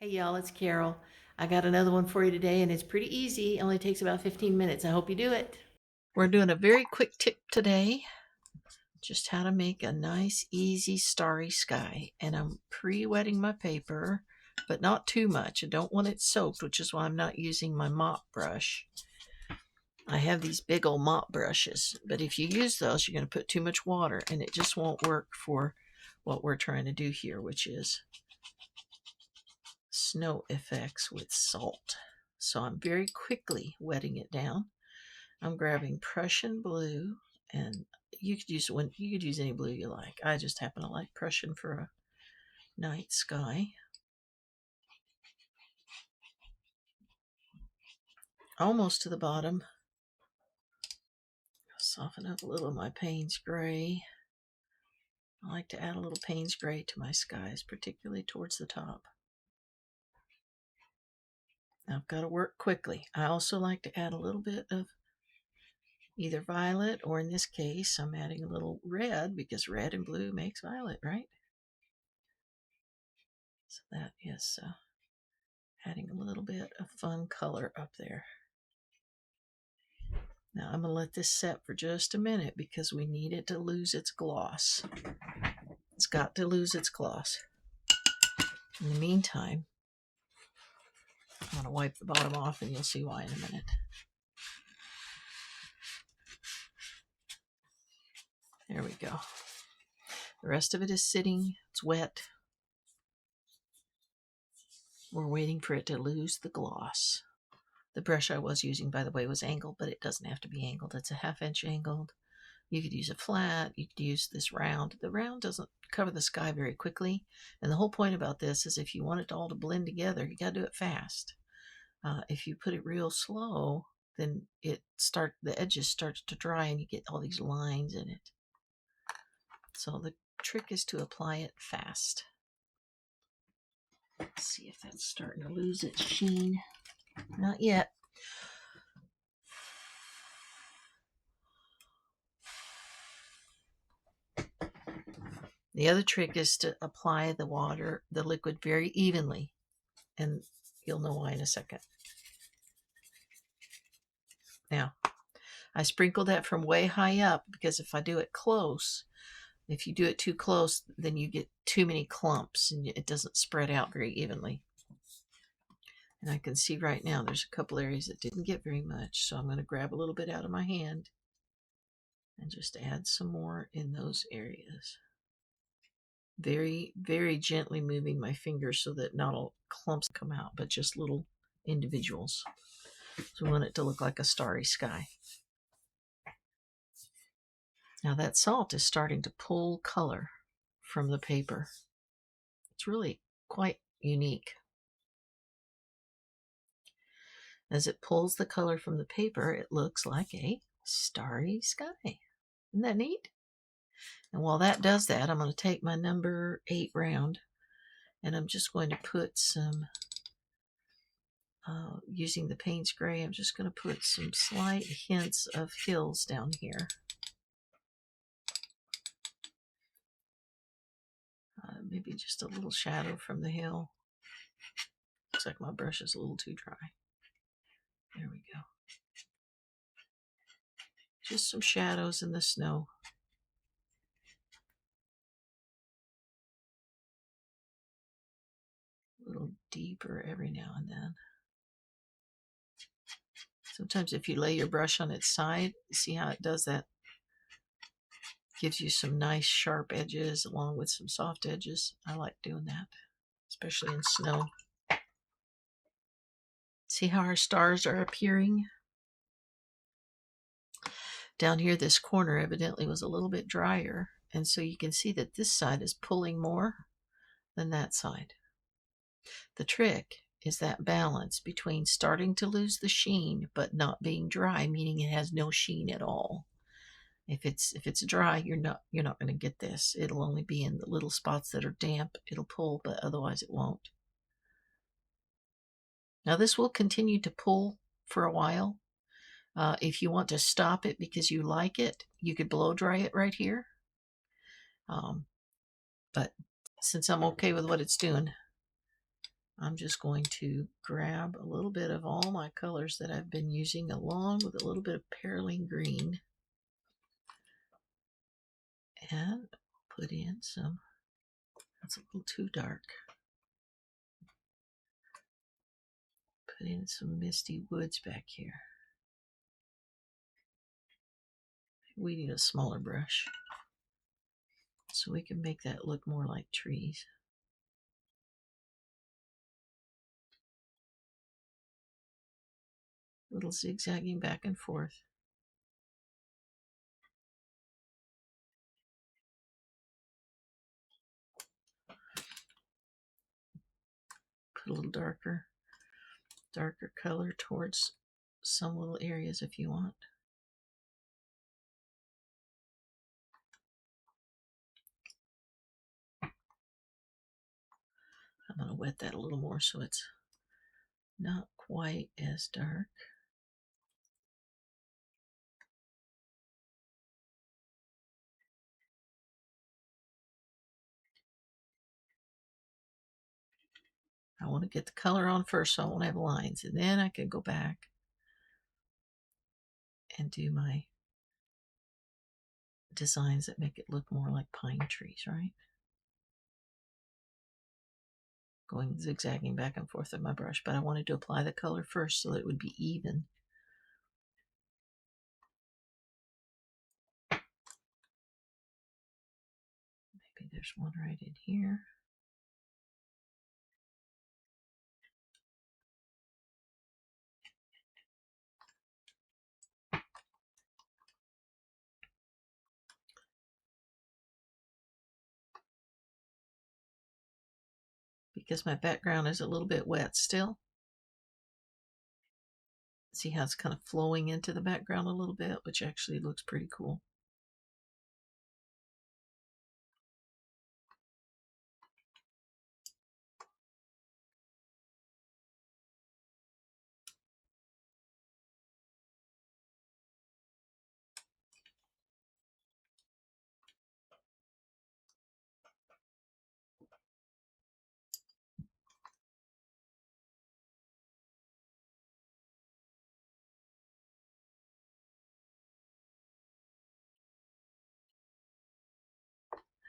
Hey y'all, it's Carol. I got another one for you today and it's pretty easy. It only takes about 15 minutes. I hope you do it. We're doing a very quick tip today. Just how to make a nice, easy, starry sky. And I'm pre-wetting my paper, but not too much. I don't want it soaked, which is why I'm not using my mop brush. I have these big old mop brushes, but if you use those, you're going to put too much water and it just won't work for what we're trying to do here, which is snow effects with salt. So I'm very quickly wetting it down. I'm grabbing Prussian blue, and you could use any blue you like. I just happen to like Prussian for a night sky. Almost to the bottom. Soften up a little of my Payne's gray. I like to add a little Payne's gray to my skies, particularly towards the top. Now I've got to work quickly. I also like to add a little bit of either violet, or in this case, I'm adding a little red because red and blue makes violet, right? So that is adding a little bit of fun color up there. Now I'm going to let this set for just a minute because we need it to lose its gloss. It's got to lose its gloss. In the meantime, I'm going to wipe the bottom off and you'll see why in a minute. There we go. The rest of it is sitting. It's wet. We're waiting for it to lose the gloss. The brush I was using, by the way, was angled, but it doesn't have to be angled. It's a 1/2 inch angled. You could use a flat. You could use this round. The round doesn't cover the sky very quickly. And the whole point about this is if you want it all to blend together, you got to do it fast. If you put it real slow, then the edges start to dry and you get all these lines in it. So the trick is to apply it fast. Let's see if that's starting to lose its sheen. Not yet. The other trick is to apply the liquid very evenly, and you'll know why in a second. Now, I sprinkle that from way high up because if I do it close, if you do it too close, then you get too many clumps and it doesn't spread out very evenly. And I can see right now there's a couple areas that didn't get very much, so I'm going to grab a little bit out of my hand and just add some more in those areas. Very, very gently moving my fingers so that not all clumps come out, but just little individuals. So we want it to look like a starry sky. Now that salt is starting to pull color from the paper. It's really quite unique. As it pulls the color from the paper, it looks like a starry sky. Isn't that neat? And while that does that, I'm going to take my number 8 round and I'm just going to put some, using the Payne's Gray, I'm just going to put some slight hints of hills down here. Maybe just a little shadow from the hill. Looks like my brush is a little too dry. There we go. Just some shadows in the snow. A little deeper every now and then. Sometimes if you lay your brush on its side, see how it does that? Gives you some nice sharp edges along with some soft edges. I like doing that, especially in snow. See how our stars are appearing? Down here, this corner evidently was a little bit drier, and so you can see that this side is pulling more than that side. The trick is that balance between starting to lose the sheen but not being dry, meaning it has no sheen at all. If it's dry, you're not going to get this. It'll only be in the little spots that are damp. It'll pull, but otherwise it won't. Now this will continue to pull for a while. If you want to stop it because you like it, you could blow dry it right here. But since I'm okay with what it's doing, I'm just going to grab a little bit of all my colors that I've been using along with a little bit of perylene green and put in some, that's a little too dark. Put in some misty woods back here. We need a smaller brush so we can make that look more like trees. Little zigzagging back and forth. Put a little darker color towards some little areas if you want. I'm going to wet that a little more so it's not quite as dark. I want to get the color on first so I won't have lines, and then I can go back and do my designs that make it look more like pine trees, right? Going zigzagging back and forth with my brush, but I wanted to apply the color first so that it would be even. Maybe there's one right in here. Because my background is a little bit wet still. See how it's kind of flowing into the background a little bit, which actually looks pretty cool.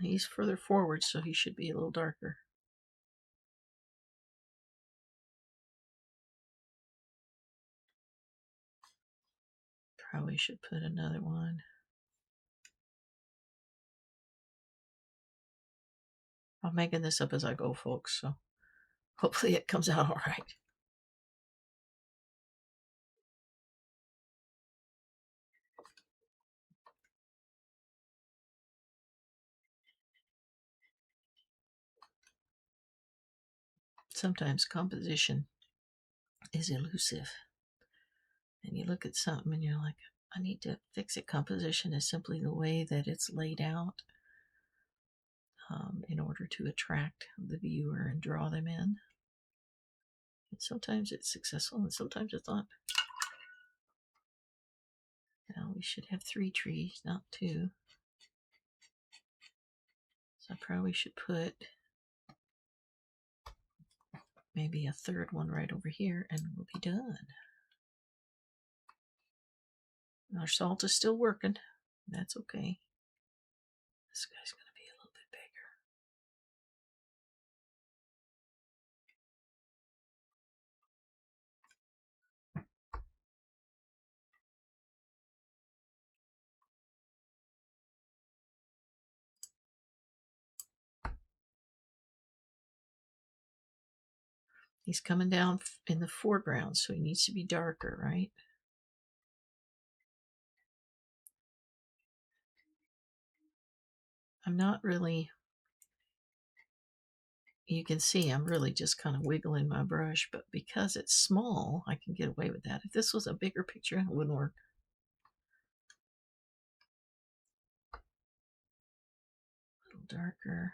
He's further forward, so he should be a little darker. Probably should put another one. I'm making this up as I go, folks, so hopefully it comes out all right. Sometimes composition is elusive. And you look at something and you're like, I need to fix it. Composition is simply the way that it's laid out in order to attract the viewer and draw them in. And sometimes it's successful and sometimes it's not. Now we should have 3 trees, not 2. So I probably should put maybe a 3rd one right over here and we'll be done. Our salt is still working. That's okay. This guy's going to be a little bit bigger. He's coming down in the foreground, so he needs to be darker, right? I'm not really, you can see I'm really just kind of wiggling my brush, but because it's small, I can get away with that. If this was a bigger picture, it wouldn't work. A little darker.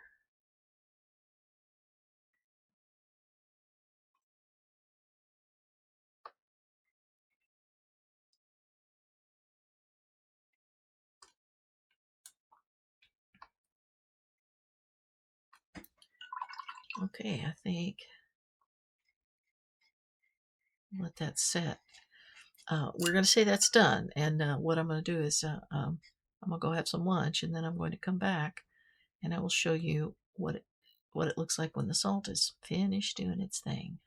Okay, I think Let that set. We're going to say that's done. And what I'm going to do is I'm going to go have some lunch, and then I'm going to come back and I will show you what it looks like when the salt is finished doing its thing.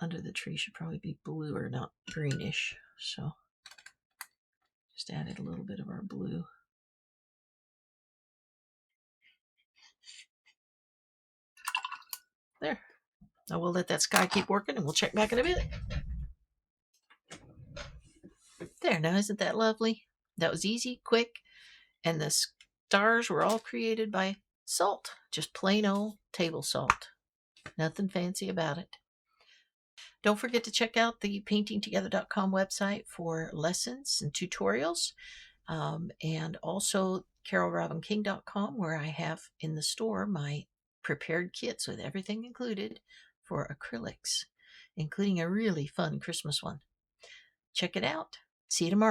Under the tree should probably be bluer, not greenish. So just added a little bit of our blue. There. Now we'll let that sky keep working and we'll check back in a bit. There, now isn't that lovely? That was easy, quick, and the stars were all created by salt. Just plain old table salt. Nothing fancy about it. Don't forget to check out the paintingtogether.com website for lessons and tutorials, and also carolrobinking.com, where I have in the store my prepared kits with everything included for acrylics, including a really fun Christmas one. Check it out. See you tomorrow.